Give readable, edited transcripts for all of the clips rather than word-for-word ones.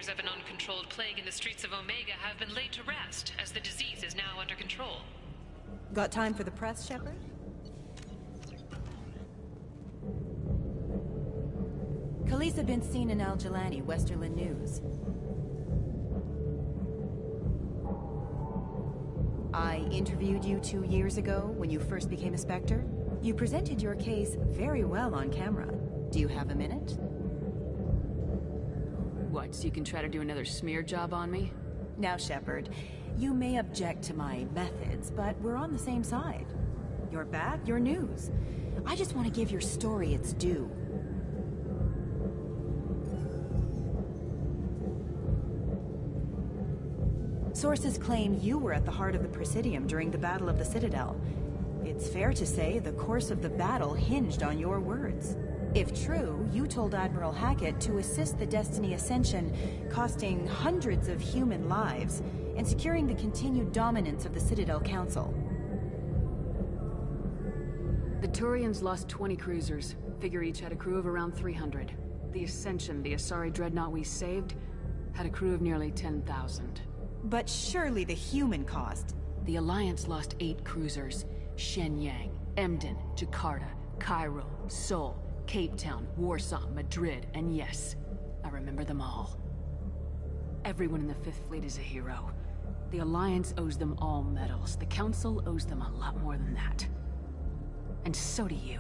of an uncontrolled plague in the streets of Omega have been laid to rest, as the disease is now under control. Got time for the press, Shepard? Khaleesa been seen in Al Jalani, Westerland News. I interviewed you 2 years ago when you first became a Spectre. You presented your case very well on camera. Do you have a minute? What, so you can try to do another smear job on me? Now, Shepard, you may object to my methods, but we're on the same side. You're back, you're news. I just want to give your story its due. Sources claim you were at the heart of the Presidium during the Battle of the Citadel. It's fair to say the course of the battle hinged on your words. If true, you told Admiral Hackett to assist the Destiny Ascension, costing hundreds of human lives, and securing the continued dominance of the Citadel Council. The Turians lost 20 cruisers. Figure each had a crew of around 300. The Ascension, the Asari dreadnought we saved, had a crew of nearly 10,000. But surely the human cost. The Alliance lost 8 cruisers. Shenyang, Emden, Jakarta, Cairo, Seoul, Cape Town, Warsaw, Madrid, and yes, I remember them all. Everyone in the Fifth Fleet is a hero. The Alliance owes them all medals. The Council owes them a lot more than that. And so do you.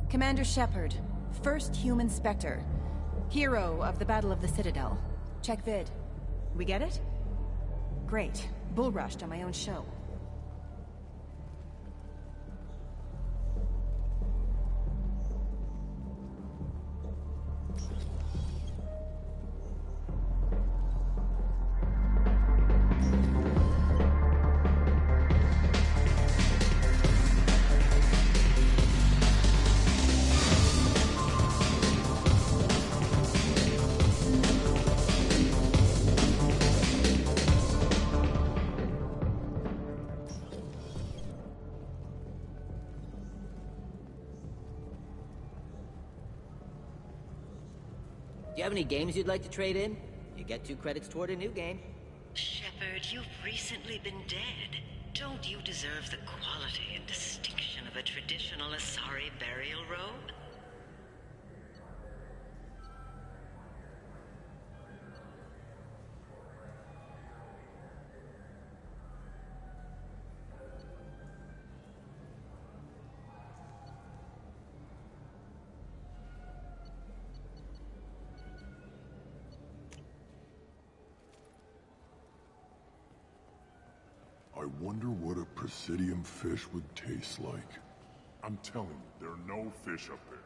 Commander Shepard, first human Spectre. Hero of the Battle of the Citadel. Check vid. We get it? Great. Bull rushed on my own show. Do you have any games you'd like to trade in? You get 2 credits toward a new game. Shepard, you've recently been dead. Don't you deserve the quality and distinction of a traditional Asari burial robe? I wonder what a Presidium fish would taste like. I'm telling you, there are no fish up there.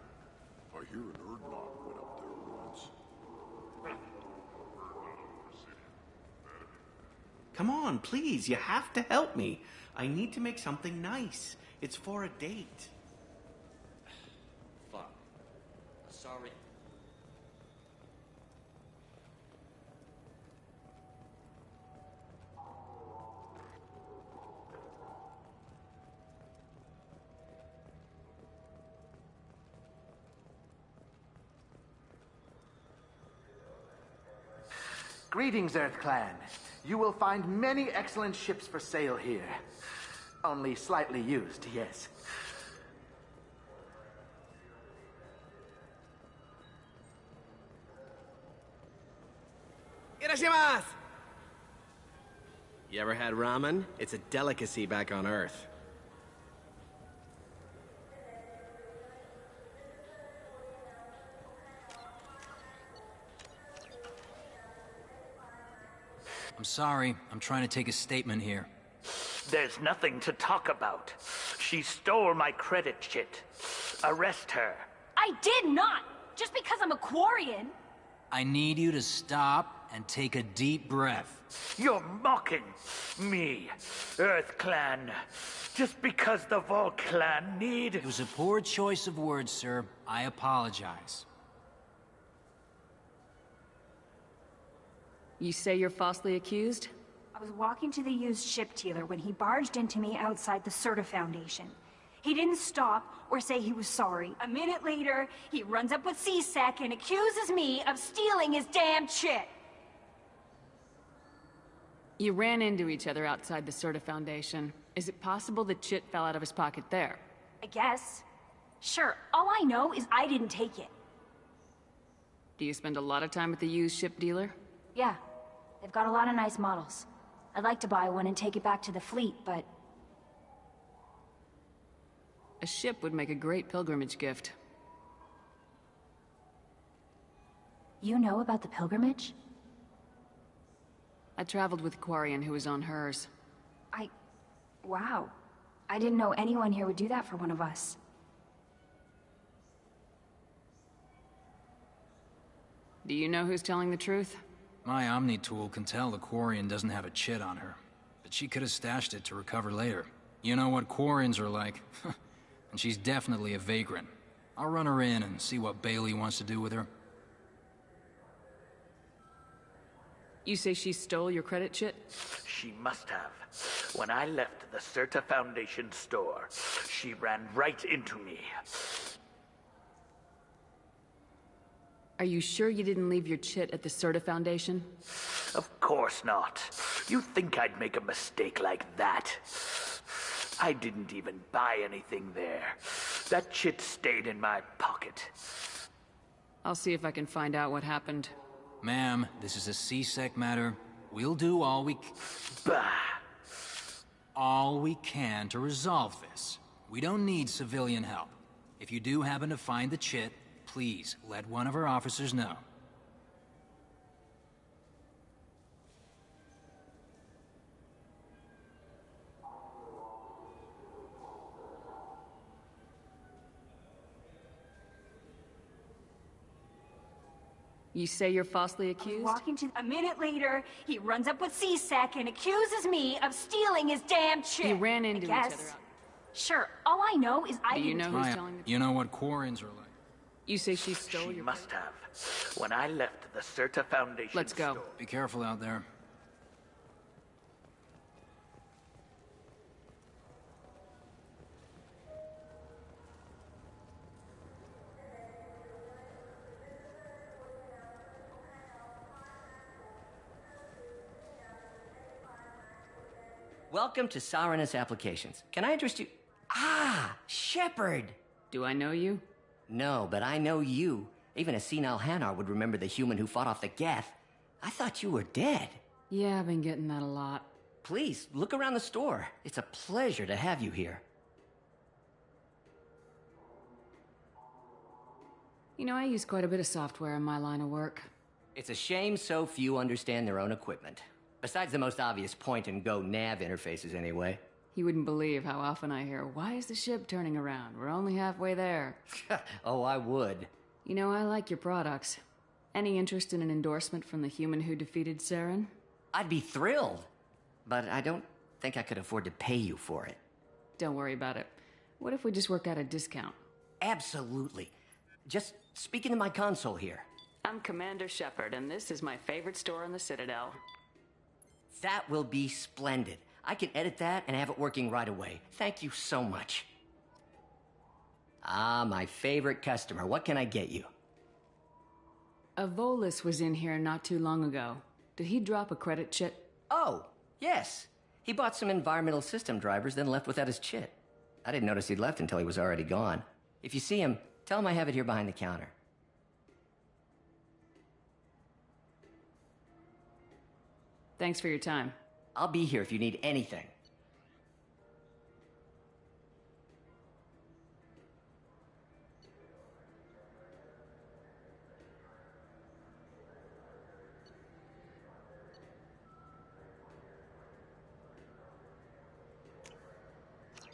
I hear an Erdnot went up there once. Come on, please, you have to help me. I need to make something nice. It's for a date. Fuck. Sorry. Greetings, Earth Clan. You will find many excellent ships for sale here. Only slightly used, yes. Irashimasu! You ever had ramen? It's a delicacy back on Earth. I'm sorry. I'm trying to take a statement here. There's nothing to talk about. She stole my credit shit. Arrest her. I did not! Just because I'm a Quarian! I need you to stop and take a deep breath. You're mocking me, Earth Clan. Just because the Vol Clan need... It was a poor choice of words, sir. I apologize. You say you're falsely accused? I was walking to the used ship dealer when he barged into me outside the Serta Foundation. He didn't stop or say he was sorry. A minute later, he runs up with C-Sec and accuses me of stealing his damn chit. You ran into each other outside the Serta Foundation. Is it possible the chit fell out of his pocket there? I guess. Sure, all I know is I didn't take it. Do you spend a lot of time at the used ship dealer? Yeah, they've got a lot of nice models. I'd like to buy one and take it back to the fleet, but... A ship would make a great pilgrimage gift. You know about the pilgrimage? I traveled with a Quarian who was on hers. Wow. I didn't know anyone here would do that for one of us. Do you know who's telling the truth? My Omni tool can tell the Quarian doesn't have a chit on her, but she could have stashed it to recover later. You know what Quarians are like. And she's definitely a vagrant. I'll run her in and see what Bailey wants to do with her. You say she stole your credit chit? She must have. When I left the Serta Foundation store, she ran right into me. Are you sure you didn't leave your chit at the Serta Foundation? Of course not. You think I'd make a mistake like that? I didn't even buy anything there. That chit stayed in my pocket. I'll see if I can find out what happened. Ma'am, this is a C-Sec matter. We'll do all we can to resolve this. We don't need civilian help. If you do happen to find the chit, please let one of our officers know. You say you're falsely accused? Walking to... A minute later, he runs up with C-Sec and accuses me of stealing his damn chit. You ran into each other. Sure, all I know is I Do you didn't... know who's telling the truth? You know what Quarians are like. You say she stole your... She must have. When I left the Serta Foundation Let's go. store. Be careful out there. Welcome to Saranus Applications. Can I interest you? Ah, Shepard! Do I know you? No, but I know you. Even a senile Hanar would remember the human who fought off the Geth. I thought you were dead. Yeah, I've been getting that a lot. Please, look around the store. It's a pleasure to have you here. You know, I use quite a bit of software in my line of work. It's a shame so few understand their own equipment. Besides the most obvious point-and-go nav interfaces, anyway. You wouldn't believe how often I hear, "Why is the ship turning around? We're only halfway there." Oh, I would. You know, I like your products. Any interest in an endorsement from the human who defeated Saren? I'd be thrilled. But I don't think I could afford to pay you for it. Don't worry about it. What if we just work out a discount? Absolutely. Just speak into my console here. I'm Commander Shepard, and this is my favorite store on the Citadel. That will be splendid. I can edit that and have it working right away. Thank you so much. Ah, my favorite customer. What can I get you? A Volus was in here not too long ago. Did he drop a credit chit? Oh, yes. He bought some environmental system drivers, then left without his chit. I didn't notice he'd left until he was already gone. If you see him, tell him I have it here behind the counter. Thanks for your time. I'll be here if you need anything.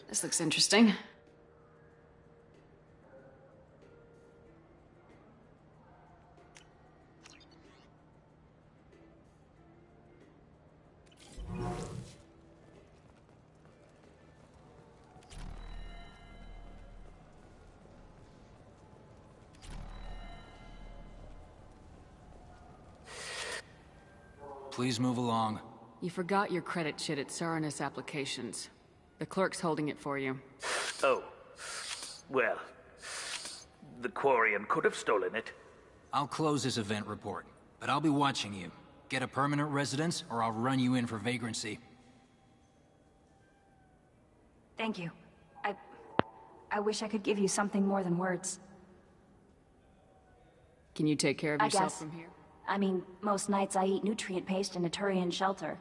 This looks interesting. Please move along. You forgot your credit chit at Saranus Applications. The clerk's holding it for you. Oh, Well, the Quarian could have stolen it. I'll close this event report, but I'll be watching you. Get a permanent residence, or I'll run you in for vagrancy. Thank you. I wish I could give you something more than words. Can you take care of I yourself guess. from here? I mean, most nights I eat nutrient paste in a Turian shelter,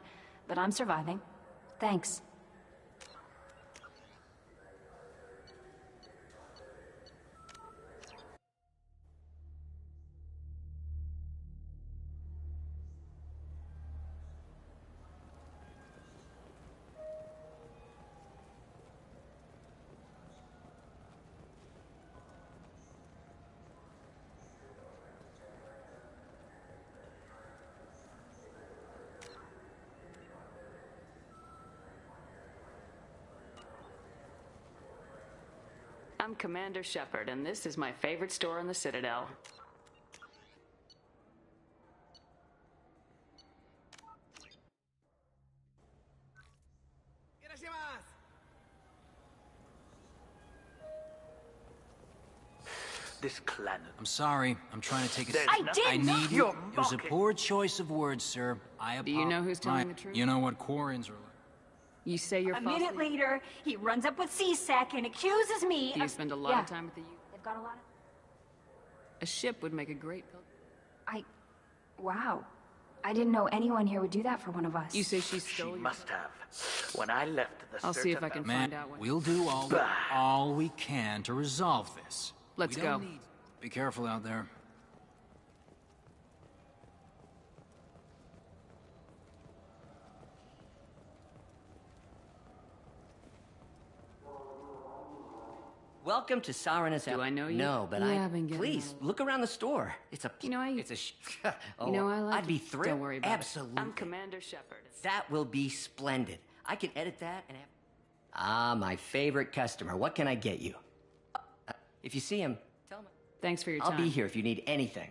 but I'm surviving. Thanks. I'm Commander Shepard, and this is my favorite store in the Citadel. This clan... I'm sorry. I'm trying to take a... I need you. you. It was a poor choice of words, sir. Do you know who's telling the truth? You know what Quarians are like. You say you're A minute later, he runs up with C-Sec and accuses me Do you of... spend a lot of time with the youth? They've got a lot of... A ship would make a great pilgrim. Wow. I didn't know anyone here would do that for one of us. You say she stole She your... must have. When I left the I'll see if I can find out what... We'll do all we can to resolve this. Let's We go. don't need- Be careful out there. Welcome to Sarana's... Do I know you? No, but Yeah, I've been getting Please, look around the store. It's a... You know, It's a... Oh, You know, I like I'd be it. thrilled. Don't worry about Absolutely. it. I'm Commander Shepard. That will be splendid. I can edit that and have... Ah, my favorite customer. What can I get you? If you see him, tell him... Thanks for your I'll time. be here if you need anything.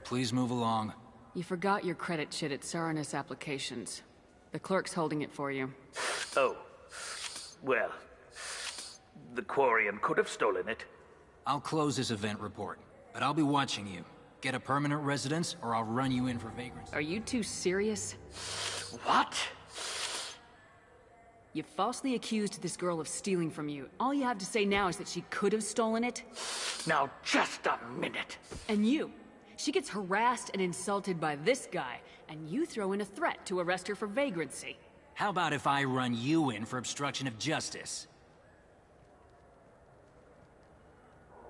Please move along. You forgot your credit chit at Saranus Applications. The clerk's holding it for you. Oh. Well, the Quarian could have stolen it. I'll close this event report, but I'll be watching you. Get a permanent residence, or I'll run you in for vagrancy. Are you two serious? What? You falsely accused this girl of stealing from you. All you have to say now is that she could have stolen it? Now, just a minute. And you. She gets harassed and insulted by this guy, and you throw in a threat to arrest her for vagrancy. How about if I run you in for obstruction of justice?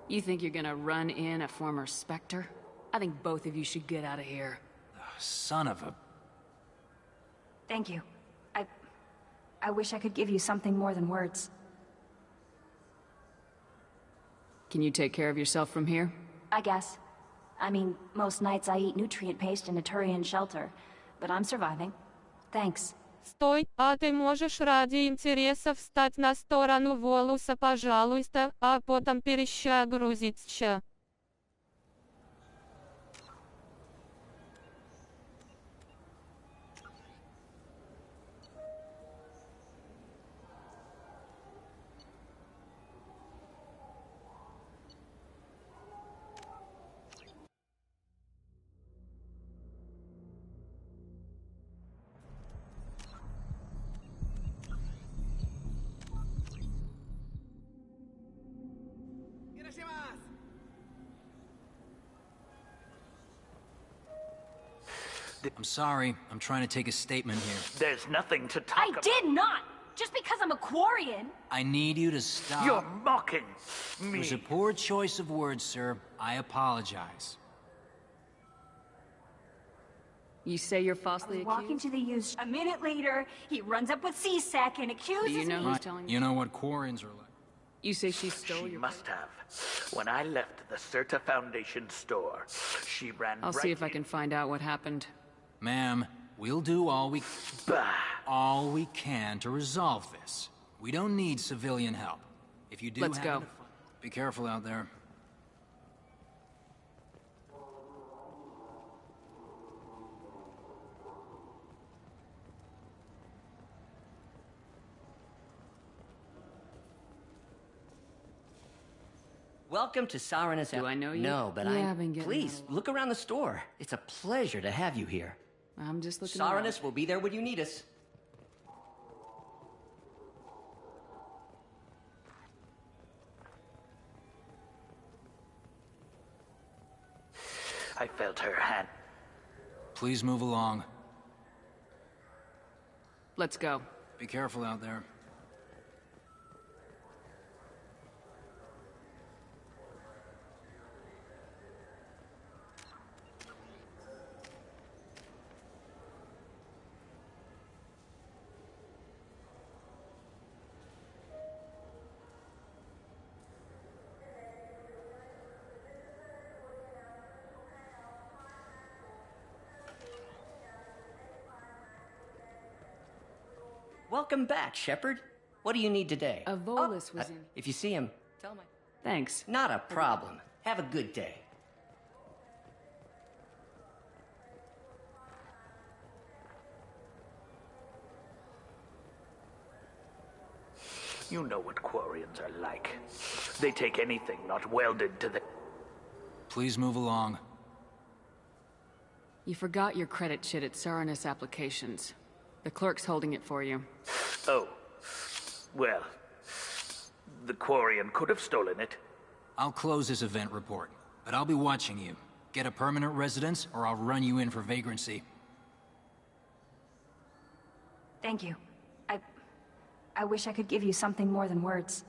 You think you're gonna run in a former Spectre? I think both of you should get out of here. Son of a... Thank you. I wish I could give you something more than words. Can you take care of yourself from here? I guess. I mean, most nights I eat nutrient paste in a Turian shelter, but I'm surviving. Thanks. Стой, а ты можешь ради интереса встать на сторону Волуса, пожалуйста, а потом перещагрузиться. I'm sorry. I'm trying to take a statement here. There's nothing to talk I about. did not! Just because I'm a Quarian! I need you to stop. You're mocking It me. was a poor choice of words, sir. I apologize. You say you're falsely Walking accused? to the used... A minute later, he runs up with C-Sec and accuses Do you know me... who's telling You know what Quarians are like. You say she stole She your... must have. When I left the Certa Foundation store, she ran I'll right see if I in- can find out what happened. Ma'am, We'll do all we can to resolve this. We don't need civilian help. If you do, Let's go. Be careful out there. Welcome to Saranus. Do I know you? No, but Yeah, I've been getting Please, look around the store. It's a pleasure to have you here. I'm just looking Saranus will be there when you need us. I felt her hand. Please move along. Let's go. Be careful out there. Welcome back, Shepard. What do you need today? A Volus was in. If you see him, tell me. Thanks. Not a problem. Have a good day. You know what Quarians are like. They take anything not welded to the... Please move along. You forgot your credit chit at Saranus Applications. The clerk's holding it for you. Oh. Well, the Quarian could have stolen it. I'll close this event report, but I'll be watching you. Get a permanent residence, or I'll run you in for vagrancy. Thank you. I wish I could give you something more than words.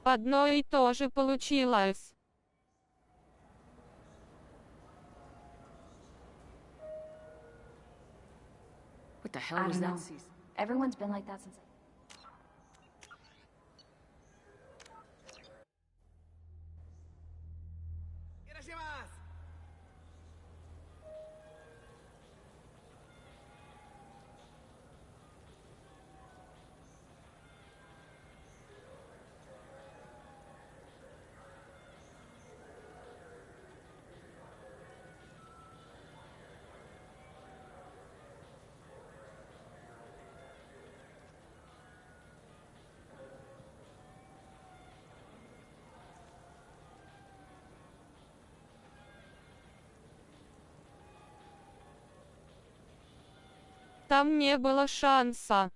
Одно и то же получилось. What the hell was that? Everyone's been like that since... Там не было шанса.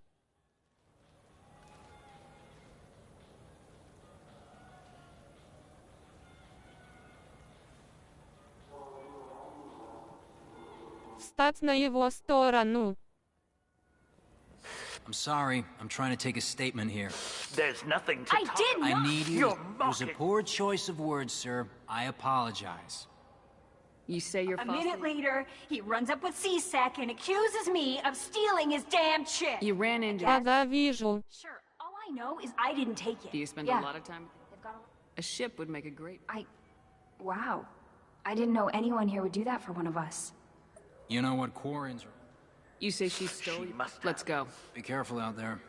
Встать на его сторону. I'm sorry. I'm trying to take a statement here. There's nothing to talk did about. I need you. You're It was a mocking. poor choice of words, sir. I apologize. You say you're A falsely... minute later, he runs up with C-Sec and accuses me of stealing his damn chip. You ran into... Да, вижу. Sure, all I know is I didn't take it. Do you spend Yeah. a lot of time... They've got A ship would make a great... Wow. I didn't know anyone here would do that for one of us. You know what Quarians are... You say she stole you? Let's go. Be careful out there.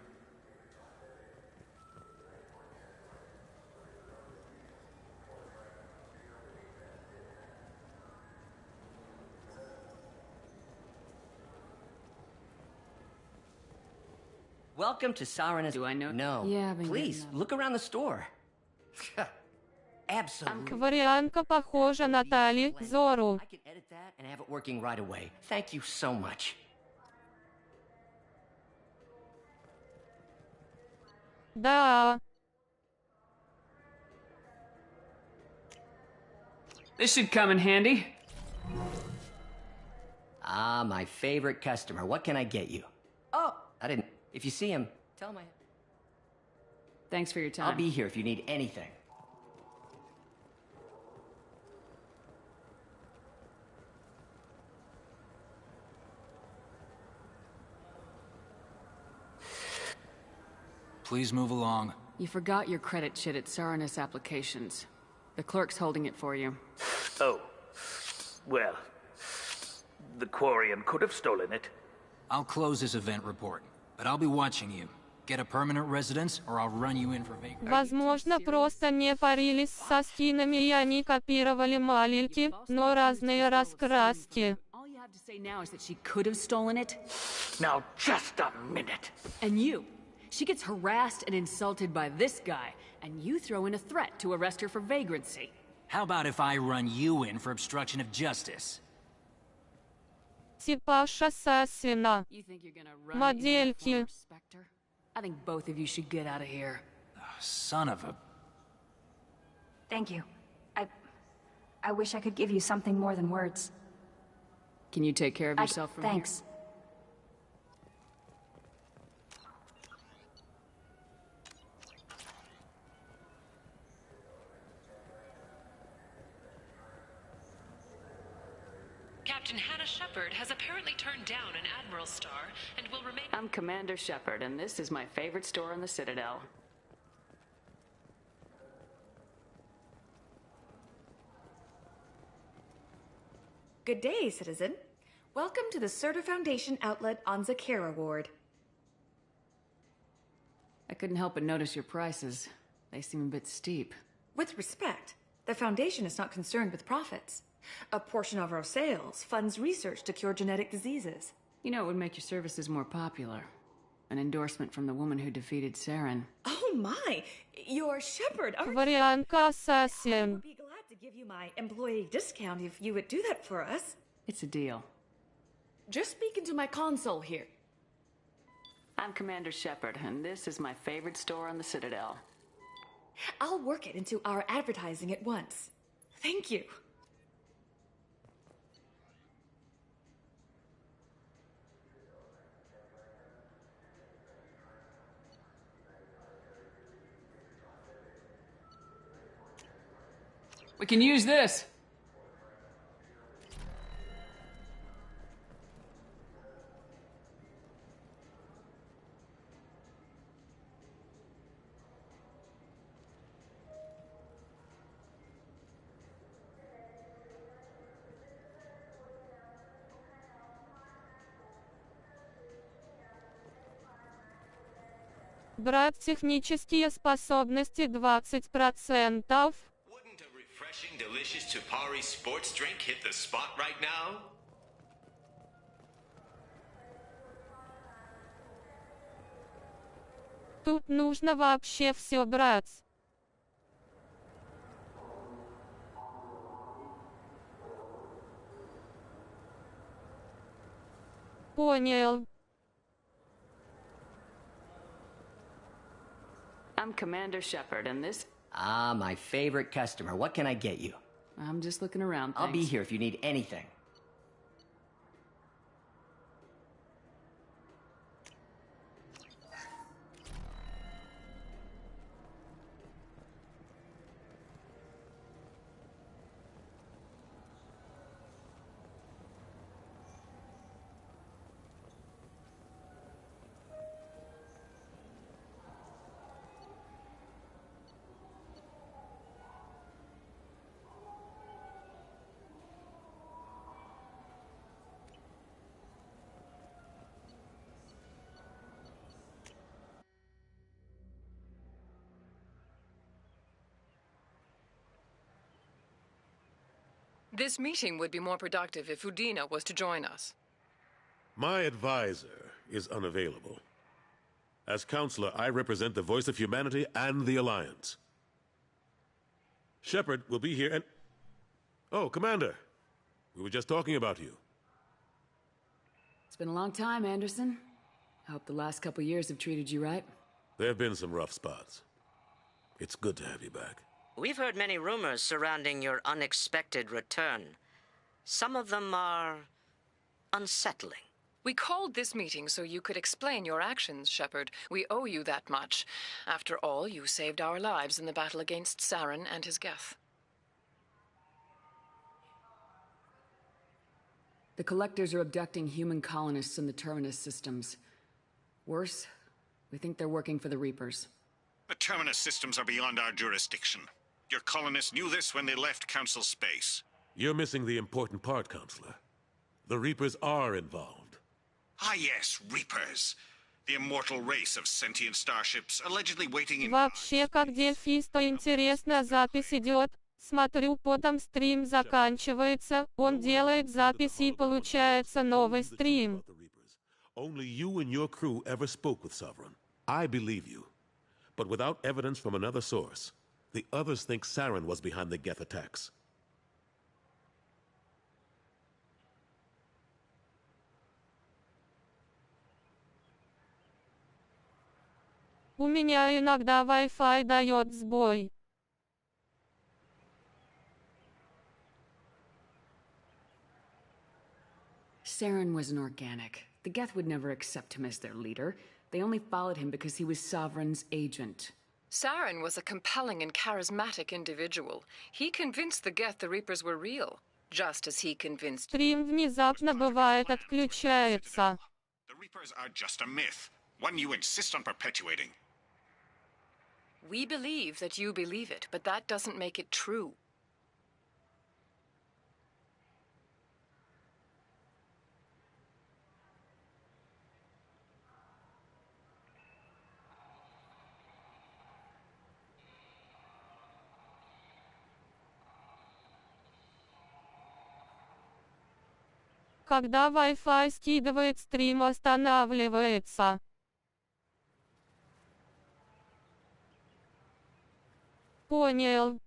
Welcome to Saranus. Do I know? No. Yeah, I've been Please, getting look around the store. Absolutely. Кварианка похожа на Тали Зору. I can edit that and have it working right away. Thank you so much. Да. This should come in handy. Ah, my favorite customer. What can I get you? Oh! I didn't... If you see him, tell him I... Thanks for your time. I'll be here if you need anything. Please move along. You forgot your credit chit at Saranus Applications. The clerk's holding it for you. Oh. Well, the Quarian could have stolen it. I'll close this event report, but I'll be watching you. Get a permanent residence, or I'll run you in for vacancy. Возможно, просто не парились со скинами и они копировали малельки, но разные раскраски. All you have to say now is that she could have stolen it. Now, just a minute. And you. She gets harassed and insulted by this guy, and you throw in a threat to arrest her for vagrancy. How about if I run you in for obstruction of justice? Типаж ассасина. You think you're gonna run Модельки. Spectre? I think both of you should get out of here. Son of a... Thank you. I wish I could give you something more than words. Can you take care of yourself from Thanks. Captain Hannah Shepard has apparently turned down an Admiral Star and will remain... I'm Commander Shepard, and this is my favorite store on the Citadel. Good day, citizen. Welcome to the Serta Foundation outlet on Zakera Ward. I couldn't help but notice your prices. They seem a bit steep. With respect, the Foundation is not concerned with profits. A portion of our sales funds research to cure genetic diseases. You know, it would make your services more popular. An endorsement from the woman who defeated Saren. Oh my! You're Shepard, aren't you? Варианка I ассасин. would be glad to give you my employee discount if you would do that for us. It's a deal. Just speak into my console here. I'm Commander Shepard, and this is my favorite store on the Citadel. I'll work it into our advertising at once. Thank you. We can use this. Брать технические способности 20%. Wouldn't a refreshing, delicious Tupari sports drink hit the spot right now? Тут нужно вообще все брать. Понял. I'm Commander Shepard, and this... Ah, my favorite customer. What can I get you? I'm just looking around, I'll be thanks. here if you need anything. This meeting would be more productive if Udina was to join us. My advisor is unavailable. As counselor, I represent the voice of humanity and the Alliance. Shepard will be here and... Oh, Commander. We were just talking about you. It's been a long time, Anderson. I hope the last couple years have treated you right. There have been some rough spots. It's good to have you back. We've heard many rumors surrounding your unexpected return. Some of them are unsettling. We called this meeting so you could explain your actions, Shepard. We owe you that much. After all, you saved our lives in the battle against Saren and his Geth. The Collectors are abducting human colonists in the Terminus systems. Worse, we think they're working for the Reapers. The Terminus systems are beyond our jurisdiction. Your colonists knew this when they left Council space. You're missing the important part, Counselor. The Reapers are involved. Ah yes, Reapers. The immortal race of sentient starships allegedly waiting in... Вообще, как дельфисту интересно, запись идет. Смотрю, потом стрим заканчивается, он делает записи и получается новый стрим. Only you and your crew ever spoke with Sovereign. I believe you. But without evidence from another source, the others think Saren was behind the Geth attacks. У меня иногда Wi-Fi дает сбой. Saren was an organic. The Geth would never accept him as their leader. They only followed him because he was Sovereign's agent. Saren was a compelling and charismatic individual. He convinced the Geth the Reapers were real, just as he convinced... Стрим внезапно бывает отключается. The Reapers are just a myth, one you insist on perpetuating. We believe that you believe it, but that doesn't make it true. Когда Wi-Fi скидывает, стрим останавливается. Понял.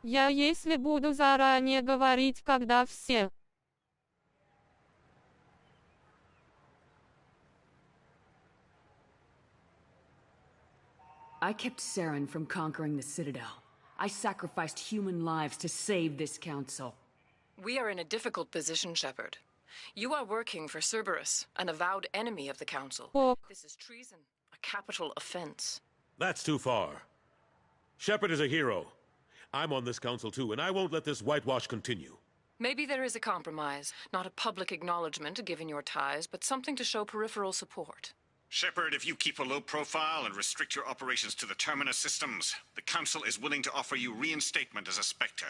Я если буду заранее говорить, когда все. I kept Saren from conquering the Citadel. I sacrificed human lives to save this council. We are in a difficult position, Shepard. You are working for Cerberus, an avowed enemy of the Council. This is treason, a capital offense. That's too far. Shepard is a hero. I'm on this council too, and I won't let this whitewash continue. Maybe there is a compromise. Not a public acknowledgement given your ties, but something to show peripheral support. Shepard, if you keep a low profile and restrict your operations to the Terminus systems, the Council is willing to offer you reinstatement as a Spectre.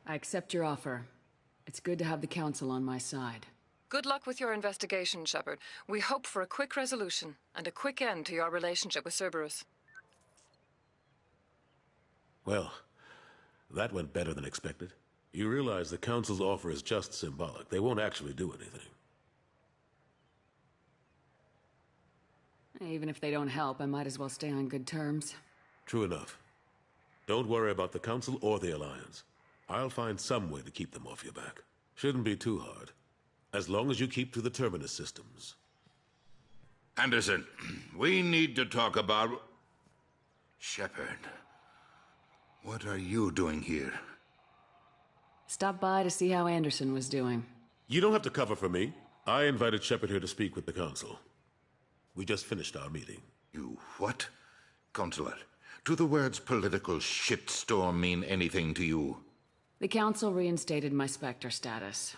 I accept your offer. It's good to have the Council on my side. Good luck with your investigation, Shepard. We hope for a quick resolution and a quick end to your relationship with Cerberus. Well, that went better than expected. You realize the Council's offer is just symbolic. They won't actually do anything. Even if they don't help, I might as well stay on good terms. True enough. Don't worry about the Council or the Alliance. I'll find some way to keep them off your back. Shouldn't be too hard. As long as you keep to the Terminus systems. Anderson, we need to talk about... Shepard. What are you doing here? Stop by to see how Anderson was doing. You don't have to cover for me. I invited Shepard here to speak with the Council. We just finished our meeting. You what? Consular, do the words political shitstorm mean anything to you? The Council reinstated my Spectre status.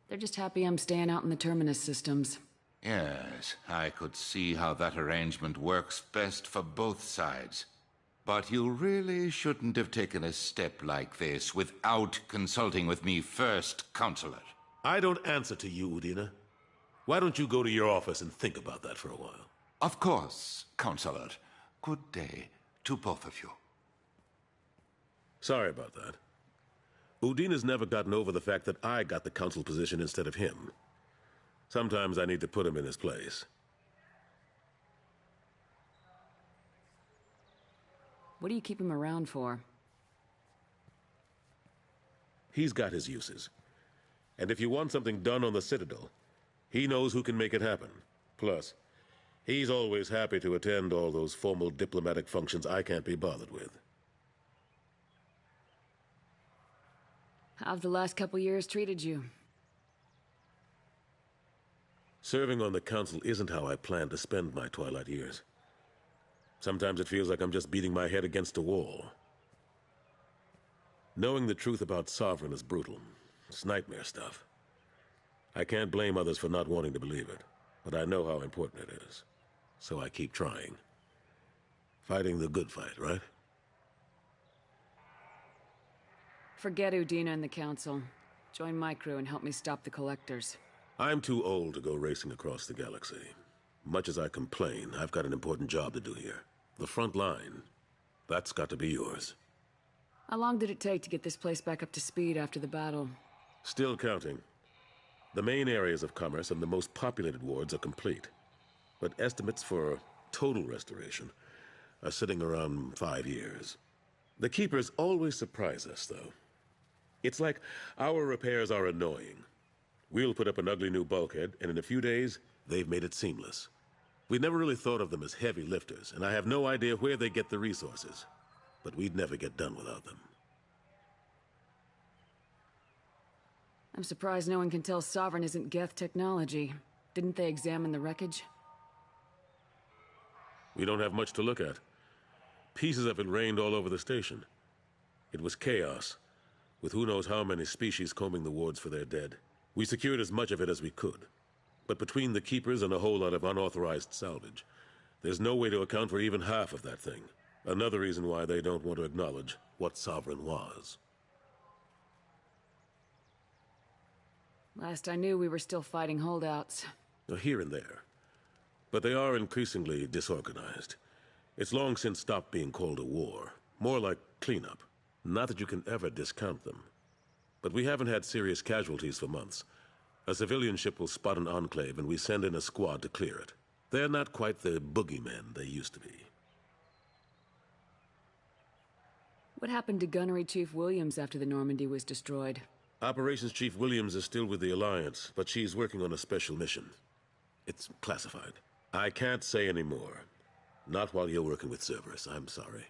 They're just happy I'm staying out in the Terminus systems. Yes, I could see how that arrangement works best for both sides. But you really shouldn't have taken a step like this without consulting with me first, Counselor. I don't answer to you, Udina. Why don't you go to your office and think about that for a while? Of course, Counselor. Good day to both of you. Sorry about that. Udina's never gotten over the fact that I got the Council position instead of him. Sometimes I need to put him in his place. What do you keep him around for? He's got his uses. And if you want something done on the Citadel, he knows who can make it happen. Plus, he's always happy to attend all those formal diplomatic functions I can't be bothered with. How've the last couple years treated you? Serving on the Council isn't how I planned to spend my twilight years. Sometimes it feels like I'm just beating my head against a wall. Knowing the truth about Sovereign is brutal. It's nightmare stuff. I can't blame others for not wanting to believe it, but I know how important it is. So I keep trying. Fighting the good fight, right? Forget Udina and the Council. Join my crew and help me stop the Collectors. I'm too old to go racing across the galaxy. Much as I complain, I've got an important job to do here. The front line. That's got to be yours. How long did it take to get this place back up to speed after the battle? Still counting. The main areas of commerce and the most populated wards are complete. But estimates for total restoration are sitting around 5 years. The Keepers always surprise us, though. It's like our repairs are annoying. We'll put up an ugly new bulkhead, and in a few days, they've made it seamless. We never really thought of them as heavy lifters, and I have no idea where they get the resources. But we'd never get done without them. I'm surprised no one can tell Sovereign isn't Geth technology. Didn't they examine the wreckage? We don't have much to look at. Pieces of it rained all over the station. It was chaos, with who knows how many species combing the wards for their dead. We secured as much of it as we could. But between the Keepers and a whole lot of unauthorized salvage, there's no way to account for even half of that thing. Another reason why they don't want to acknowledge what Sovereign was. Last I knew, we were still fighting holdouts. Here and there. But they are increasingly disorganized. It's long since stopped being called a war. More like cleanup. Not that you can ever discount them. But we haven't had serious casualties for months. A civilian ship will spot an enclave and we send in a squad to clear it. They're not quite the boogeymen they used to be. What happened to Gunnery Chief Williams after the Normandy was destroyed? Operations Chief Williams is still with the Alliance, but she's working on a special mission. It's classified. I can't say any more. Not while you're working with Cerberus, I'm sorry.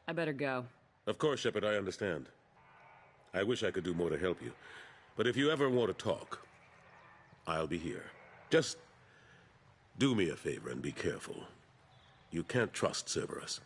I better go. Of course, Shepard, I understand. I wish I could do more to help you. But if you ever want to talk, I'll be here. Just do me a favor and be careful. You can't trust Cerberus.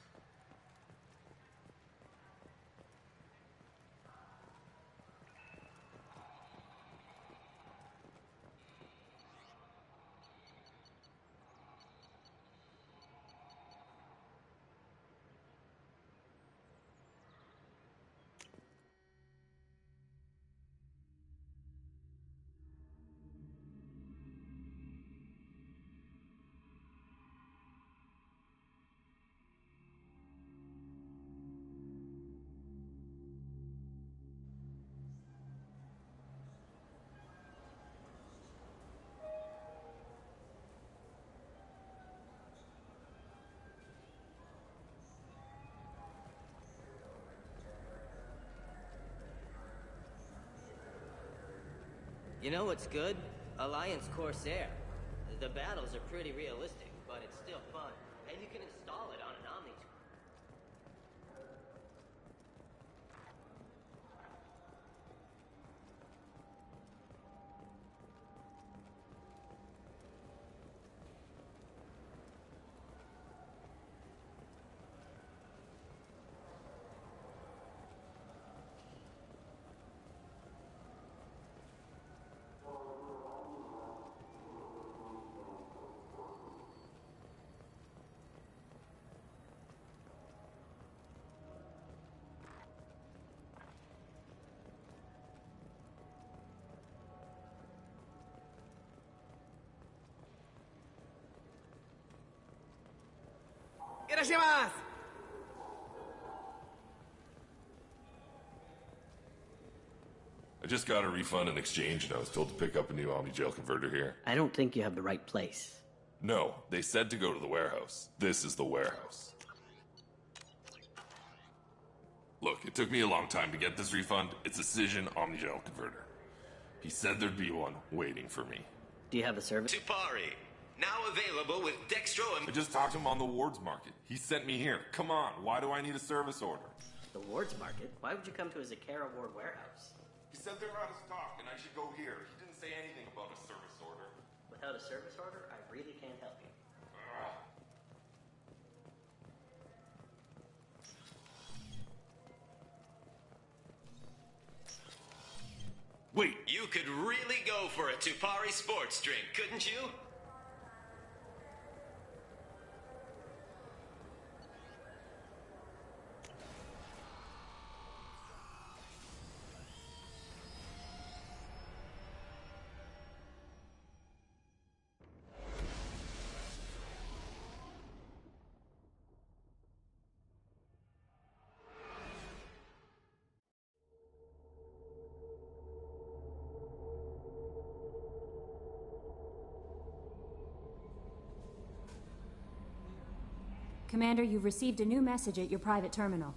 You know what's good? Alliance Corsair. The battles are pretty realistic, but it's still fun. And you can install it on an Omni. I just got a refund in exchange and I was told to pick up a new Omni Jail converter here. I don't think you have the right place. No, they said to go to the warehouse. This is the warehouse. Look, it took me a long time to get this refund. It's a Cision Omnigel converter. He said there'd be one waiting for me. Do you have the service? Tupari, now available with Dextro and... I just talked to him on the Wards Market. He sent me here. Come on, why do I need a service order? The Wards Market? Why would you come to a Zakara Ward warehouse? He said they're out of stock and I should go here. He didn't say anything about a service order. Without a service order, I really can't help you. Wait! You could really go for a Tupari sports drink, couldn't you? Commander, you've received a new message at your private terminal.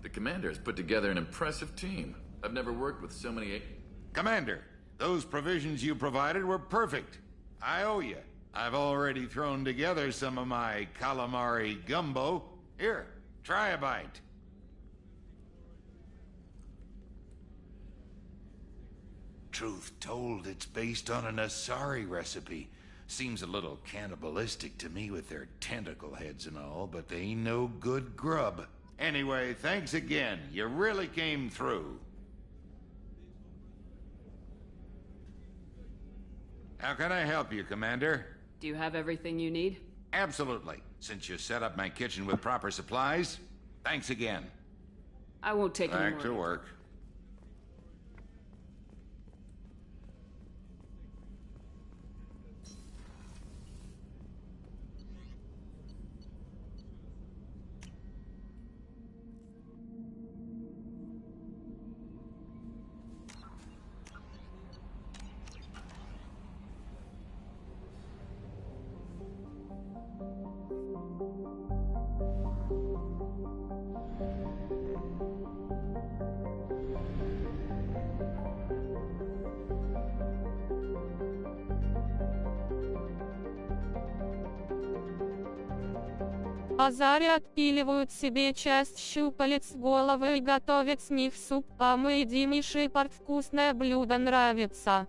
The commander has put together an impressive team. I've never worked with so many... Commander, those provisions you provided were perfect. I owe you. I've already thrown together some of my calamari gumbo. Here, try a bite. Truth told, it's based on an Asari recipe. Seems a little cannibalistic to me with their tentacle heads and all, but they ain't no good grub. Anyway, thanks again. You really came through. How can I help you, Commander? Do you have everything you need? Absolutely. Since you set up my kitchen with proper supplies, thanks again. I won't take any more. Back to work. Азари отпиливают себе часть щупалец головы и готовят с них суп, а мы едим, и Шепард вкусное блюдо нравится.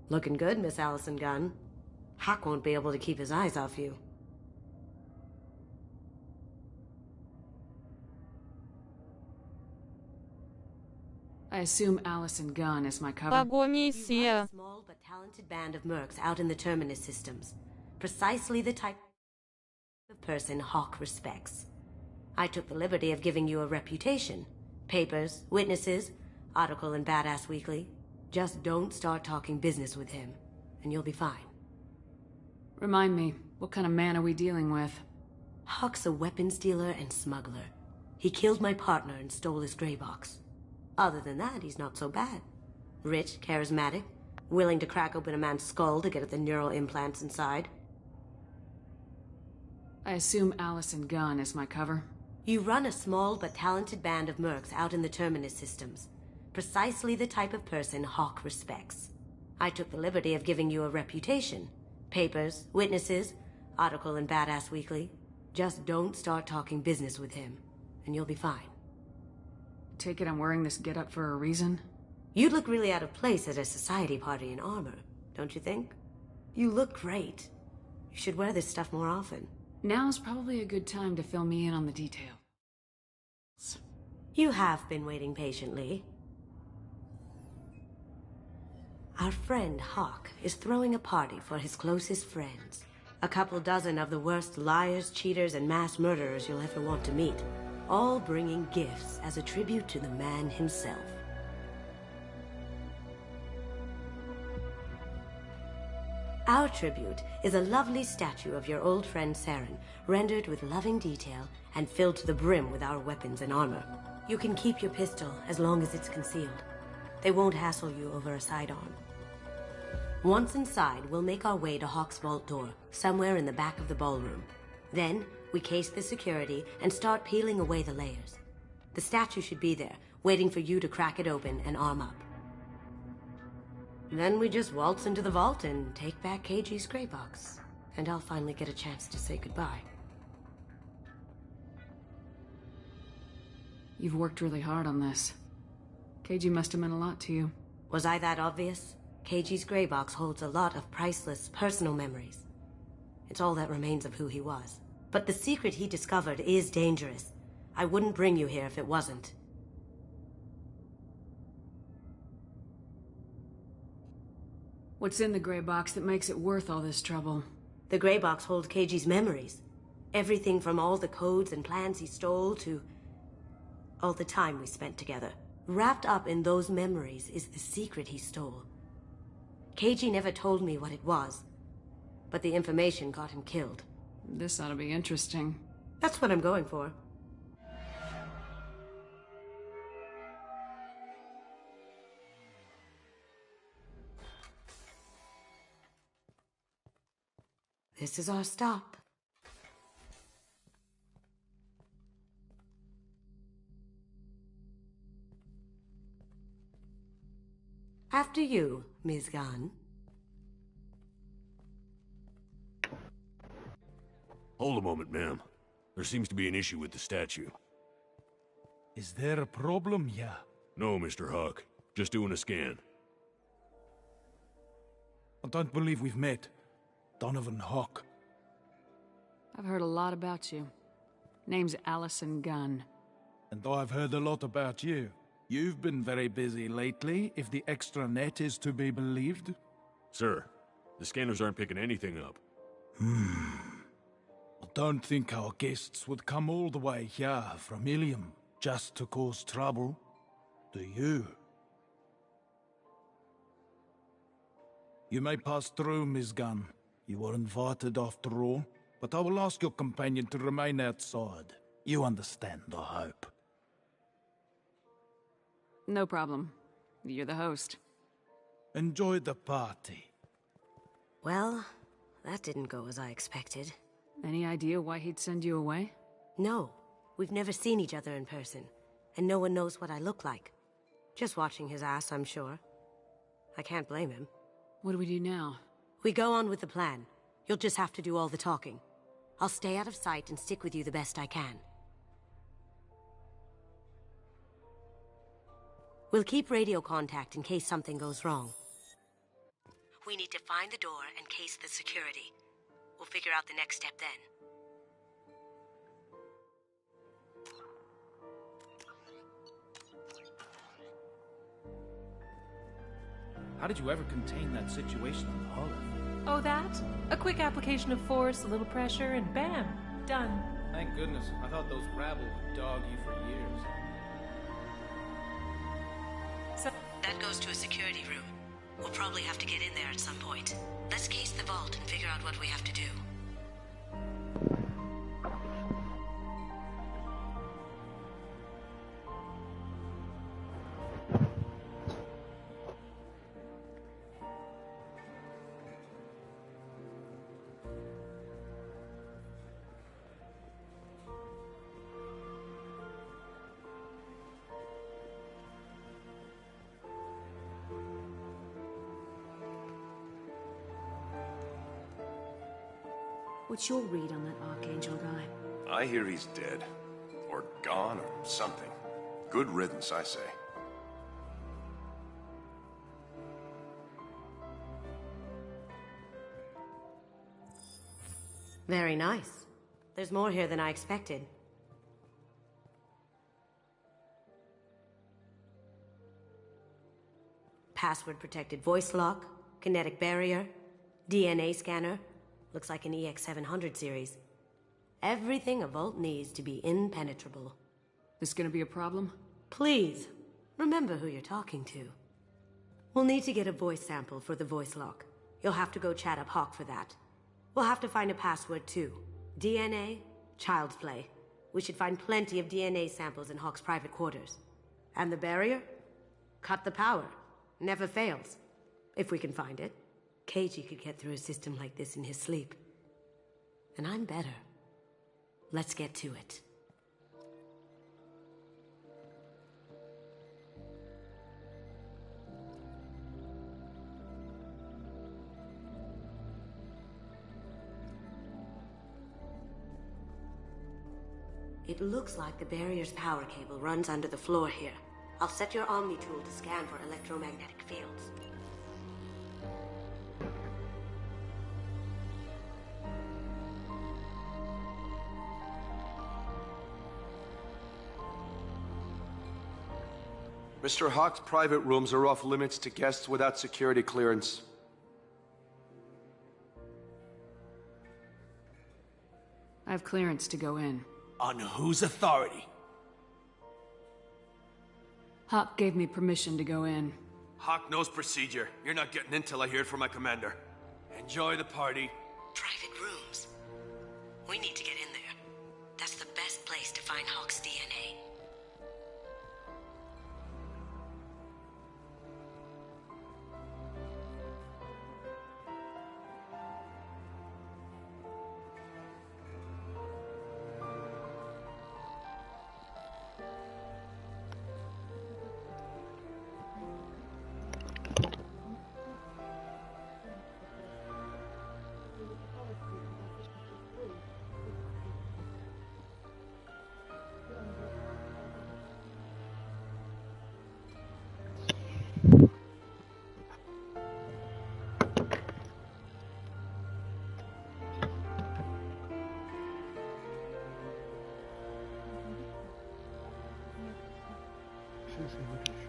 Looking good, Miss Allison Gunn. Hawk won't be able to keep his eyes off you. I assume Allison Gunn is my cover. You run a small but talented band of mercs out in the Terminus systems. Precisely the type of person Hawk respects. I took the liberty of giving you a reputation. Papers, witnesses, article in Badass Weekly. Just don't start talking business with him, and you'll be fine. Remind me, what kind of man are we dealing with? Hawk's a weapons dealer and smuggler. He killed my partner and stole his gray box. Other than that, he's not so bad. Rich, charismatic, willing to crack open a man's skull to get at the neural implants inside. I assume Allison Gunn is my cover. You run a small but talented band of mercs out in the Terminus systems. Precisely the type of person Hawk respects. I took the liberty of giving you a reputation. Papers, witnesses, article in Badass Weekly. Just don't start talking business with him, and you'll be fine. Take it I'm wearing this getup for a reason? You'd look really out of place at a society party in armor, don't you think? You look great. You should wear this stuff more often. Now's probably a good time to fill me in on the details. You have been waiting patiently. Our friend Hawk is throwing a party for his closest friends. A couple dozen of the worst liars, cheaters, and mass murderers you'll ever want to meet. All bringing gifts as a tribute to the man himself. Our tribute is a lovely statue of your old friend Saren, rendered with loving detail and filled to the brim with our weapons and armor. You can keep your pistol as long as it's concealed. They won't hassle you over a sidearm. Once inside, we'll make our way to Hawk's vault door, somewhere in the back of the ballroom. Then, we case the security and start peeling away the layers. The statue should be there, waiting for you to crack it open and arm up. Then we just waltz into the vault and take back KG's gray box. And I'll finally get a chance to say goodbye. You've worked really hard on this. KG must have meant a lot to you. Was I that obvious? KG's gray box holds a lot of priceless personal memories. It's all that remains of who he was. But the secret he discovered is dangerous. I wouldn't bring you here if it wasn't. What's in the gray box that makes it worth all this trouble? The gray box holds KG's memories. Everything from all the codes and plans he stole to all the time we spent together. Wrapped up in those memories is the secret he stole. KG never told me what it was, but the information got him killed. This ought to be interesting. That's what I'm going for. This is our stop. After you, Ms. Gunn. Hold a moment, ma'am. There seems to be an issue with the statue. Is there a problem here? No, Mr. Huck. Just doing a scan. I don't believe we've met. Donovan Hawk. I've heard a lot about you. Name's Allison Gunn. And I've heard a lot about you. You've been very busy lately, if the extra net is to be believed. Sir, the scanners aren't picking anything up. I don't think our guests would come all the way here from Ilium just to cause trouble. Do you? You may pass through, Ms. Gunn. You were invited after all, but I will ask your companion to remain outside. You understand, I hope. No problem. You're the host. Enjoy the party. Well, that didn't go as I expected. Any idea why he'd send you away? No. We've never seen each other in person, and no one knows what I look like. Just watching his ass, I'm sure. I can't blame him. What do we do now? We go on with the plan. You'll just have to do all the talking. I'll stay out of sight and stick with you the best I can. We'll keep radio contact in case something goes wrong. We need to find the door and case the security. We'll figure out the next step then. How did you ever contain that situation in the hollow? Oh, that? A quick application of force, a little pressure, and bam, done. Thank goodness. I thought those rabble would dog you for years. So that goes to a security room. We'll probably have to get in there at some point. Let's case the vault and figure out what we have to do. What's your read on that Archangel guy? I hear he's dead. Or gone, or something. Good riddance, I say. Very nice. There's more here than I expected. Password-protected voice lock, kinetic barrier, DNA scanner. Looks like an EX700 series. Everything a vault needs to be impenetrable. This gonna be a problem? Please, remember who you're talking to. We'll need to get a voice sample for the voice lock. You'll have to go chat up Hawk for that. We'll have to find a password too. DNA, child's play. We should find plenty of DNA samples in Hawk's private quarters. And the barrier? Cut the power. Never fails. If we can find it. Keiji could get through a system like this in his sleep. And I'm better. Let's get to it. It looks like the barrier's power cable runs under the floor here. I'll set your Omni tool to scan for electromagnetic fields. Mr. Hawk's private rooms are off limits to guests without security clearance. I have clearance to go in. On whose authority? Hawk gave me permission to go in. Hawk knows procedure. You're not getting in till I hear it from my commander. Enjoy the party. Private rooms. We need to get in there. That's the best place to find Hawk's DNA.是谁会这事？